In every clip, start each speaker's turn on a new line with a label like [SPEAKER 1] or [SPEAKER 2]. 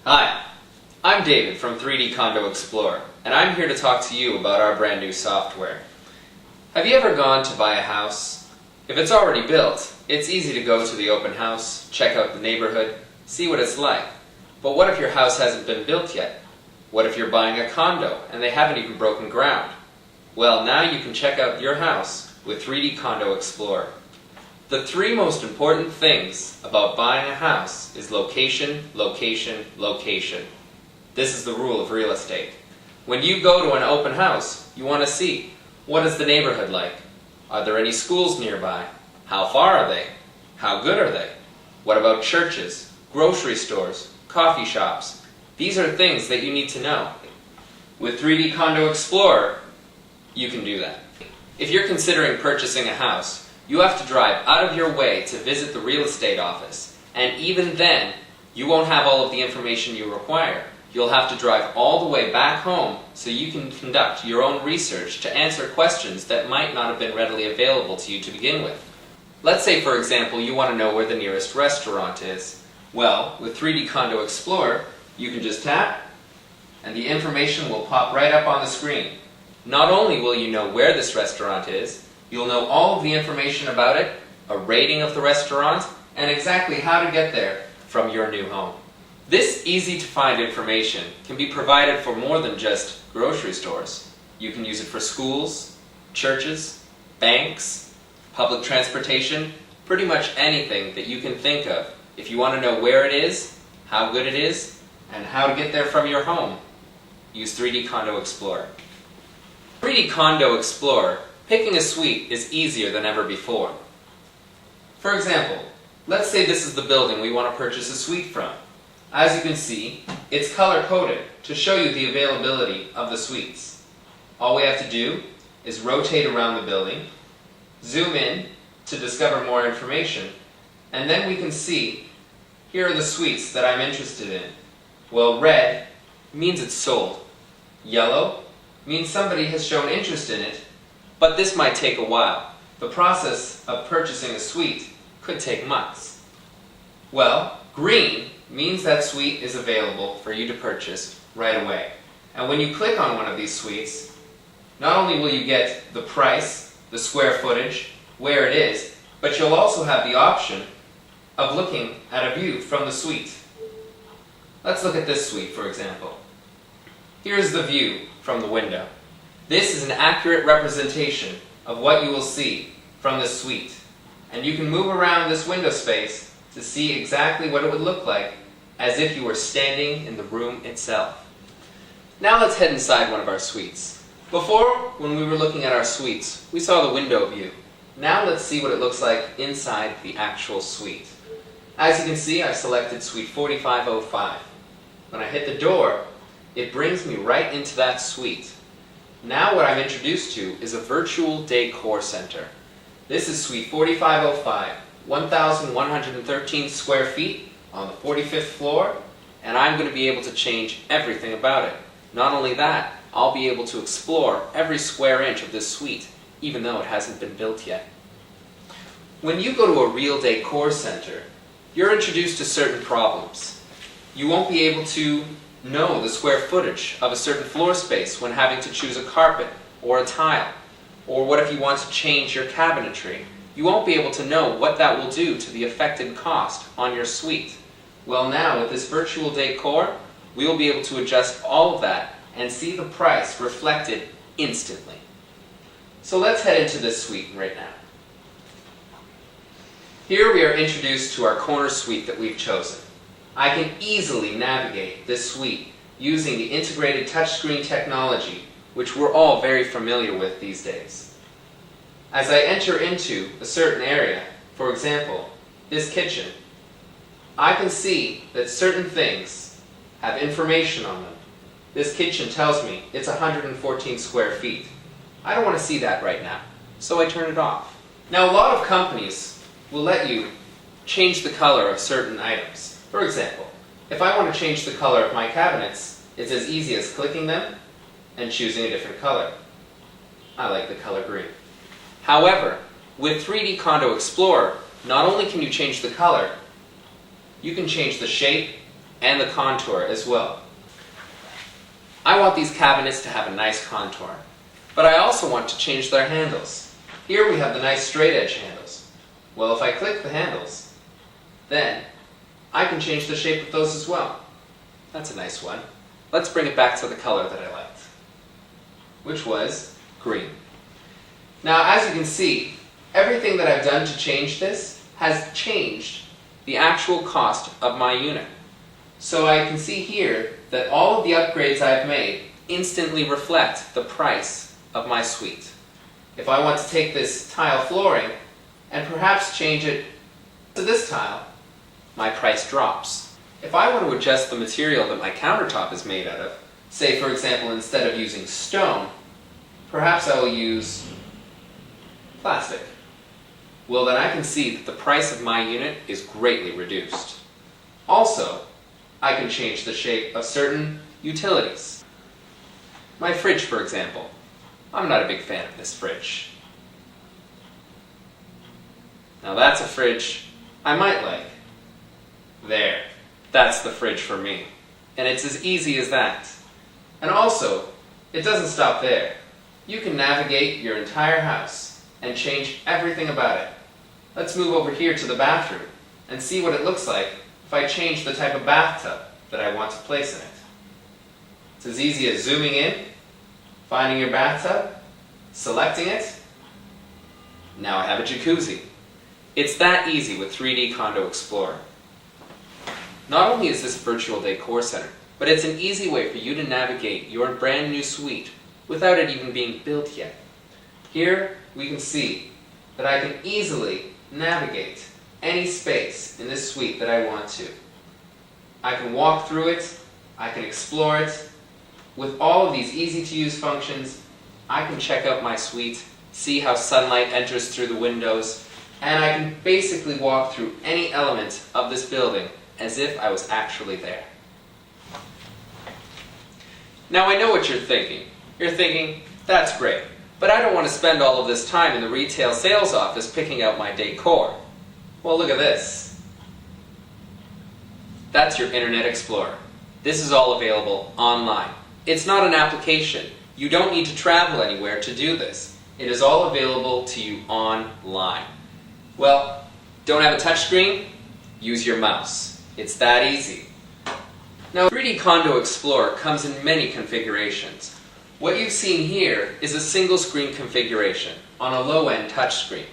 [SPEAKER 1] Hi, I'm David from 3D Condo Explorer, and I'm here to talk to you about our brand new software. Have you ever gone to buy a house? If it's already built, it's easy to go to the open house, check out the neighborhood, see what it's like. But what if your house hasn't been built yet? What if you're buying a condo and they haven't even broken ground? Well, now you can check out your house with 3D Condo Explorer. The three most important things about buying a house is location, location, location. This is the rule of real estate. When you go to an open house, you want to see, what is the neighborhood like? Are there any schools nearby? How far are they? How good are they? What about churches, grocery stores, coffee shops? These are things that you need to know. With 3D Condo Explorer, you can do that. If you're considering purchasing a house, you have to drive out of your way to visit the real estate office, and even then, you won't have all of the information you require. You'll have to drive all the way back home so you can conduct your own research to answer questions that might not have been readily available to you to begin with. Let's say, for example, you want to know where the nearest restaurant is. Well, with 3D Condo Explorer, you can just tap, and the information will pop right up on the screen. Not only will you know where this restaurant is, you'll know all of the information about it, a rating of the restaurant, and exactly how to get there from your new home. This easy-to-find information can be provided for more than just grocery stores. You can use it for schools, churches, banks, public transportation, pretty much anything that you can think of. If you want to know where it is, how good it is, and how to get there from your home, use 3D Condo Explorer. 3D Condo Explorer, picking a suite is easier than ever before. For example, let's say this is the building we want to purchase a suite from. As you can see, it's color-coded to show you the availability of the suites. All we have to do is rotate around the building, zoom in to discover more information, and then we can see, here are the suites that I'm interested in. Well, red means it's sold. Yellow means somebody has shown interest in it, but this might take a while. The process of purchasing a suite could take months. Well, green means that suite is available for you to purchase right away. And when you click on one of these suites, not only will you get the price, the square footage, where it is, but you'll also have the option of looking at a view from the suite. Let's look at this suite, for example. Here's the view from the window. This is an accurate representation of what you will see from this suite. And you can move around this window space to see exactly what it would look like as if you were standing in the room itself. Now let's head inside one of our suites. Before, when we were looking at our suites, we saw the window view. Now let's see what it looks like inside the actual suite. As you can see, I've selected Suite 4505. When I hit the door, it brings me right into that suite. Now what I'm introduced to is a virtual decor center. This is Suite 4505, 1,113 square feet on the 45th floor, and I'm going to be able to change everything about it. Not only that, I'll be able to explore every square inch of this suite, even though it hasn't been built yet. When you go to a real decor center, you're introduced to certain problems. You won't be able to know the square footage of a certain floor space when having to choose a carpet or a tile. Or what if you want to change your cabinetry? You won't be able to know what that will do to the affected cost on your suite. Well, now with this virtual decor, we will be able to adjust all of that and see the price reflected instantly. So let's head into this suite right now. Here we are introduced to our corner suite that we've chosen. I can easily navigate this suite using the integrated touchscreen technology, which we're all very familiar with these days. As I enter into a certain area, for example, this kitchen, I can see that certain things have information on them. This kitchen tells me it's 114 square feet. I don't want to see that right now, so I turn it off. Now, a lot of companies will let you change the color of certain items. For example, if I want to change the color of my cabinets, it's as easy as clicking them and choosing a different color. I like the color green. However, with 3D Condo Explorer, not only can you change the color, you can change the shape and the contour as well. I want these cabinets to have a nice contour, but I also want to change their handles. Here we have the nice straight edge handles. Well, if I click the handles, then I can change the shape of those as well. That's a nice one. Let's bring it back to the color that I liked, which was green. Now, as you can see, everything that I've done to change this has changed the actual cost of my unit. So I can see here that all of the upgrades I've made instantly reflect the price of my suite. If I want to take this tile flooring and perhaps change it to this tile, my price drops. If I want to adjust the material that my countertop is made out of, say for example instead of using stone, perhaps I will use plastic. Well, then I can see that the price of my unit is greatly reduced. Also, I can change the shape of certain utilities. My fridge, for example. I'm not a big fan of this fridge. Now that's a fridge I might like. There, that's the fridge for me. And it's as easy as that. And also, it doesn't stop there. You can navigate your entire house and change everything about it. Let's move over here to the bathroom and see what it looks like if I change the type of bathtub that I want to place in it. It's as easy as zooming in, finding your bathtub, selecting it. Now I have a jacuzzi. It's that easy with 3D Condo Explorer. Not only is this a virtual decor center, but it's an easy way for you to navigate your brand new suite without it even being built yet. Here we can see that I can easily navigate any space in this suite that I want to. I can walk through it, I can explore it. With all of these easy to use functions, I can check out my suite, see how sunlight enters through the windows, and I can basically walk through any element of this building as if I was actually there. Now I know what you're thinking. You're thinking, that's great, but I don't want to spend all of this time in the retail sales office picking out my decor. Well, look at this. That's your Internet Explorer. This is all available online. It's not an application. You don't need to travel anywhere to do this. It is all available to you online. Well, don't have a touchscreen? Use your mouse. It's that easy. Now, 3D Condo Explorer comes in many configurations. What you've seen here is a single screen configuration on a low-end touchscreen.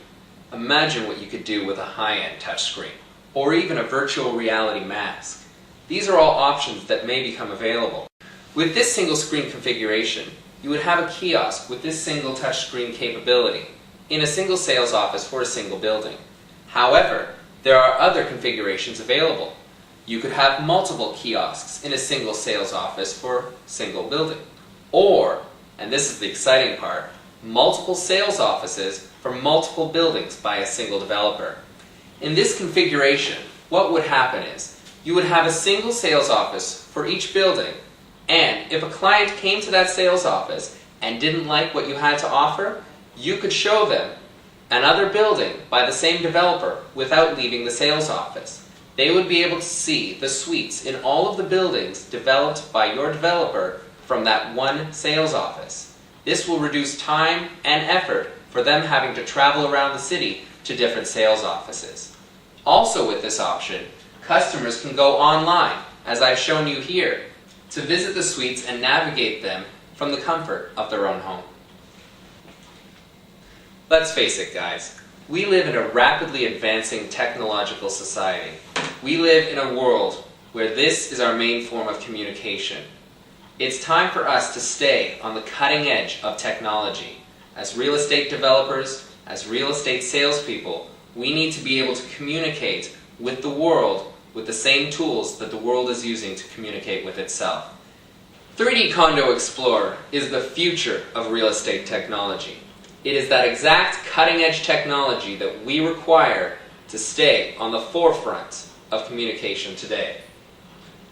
[SPEAKER 1] Imagine what you could do with a high-end touchscreen, or even a virtual reality mask. These are all options that may become available. With this single screen configuration, you would have a kiosk with this single touchscreen capability in a single sales office for a single building. However, there are other configurations available. You could have multiple kiosks in a single sales office for a single building. Or, and this is the exciting part, multiple sales offices for multiple buildings by a single developer. In this configuration, what would happen is, you would have a single sales office for each building, and if a client came to that sales office and didn't like what you had to offer, you could show them another building by the same developer without leaving the sales office. They would be able to see the suites in all of the buildings developed by your developer from that one sales office. This will reduce time and effort for them having to travel around the city to different sales offices. Also with this option, customers can go online, as I've shown you here, to visit the suites and navigate them from the comfort of their own home. Let's face it, guys. We live in a rapidly advancing technological society. We live in a world where this is our main form of communication. It's time for us to stay on the cutting edge of technology. As real estate developers, as real estate salespeople, we need to be able to communicate with the world with the same tools that the world is using to communicate with itself. 3D Condo Explorer is the future of real estate technology. It is that exact cutting-edge technology that we require to stay on the forefront of communication today.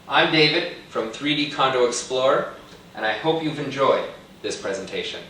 [SPEAKER 1] I'm David from 3D Condo Explorer, and I hope you've enjoyed this presentation.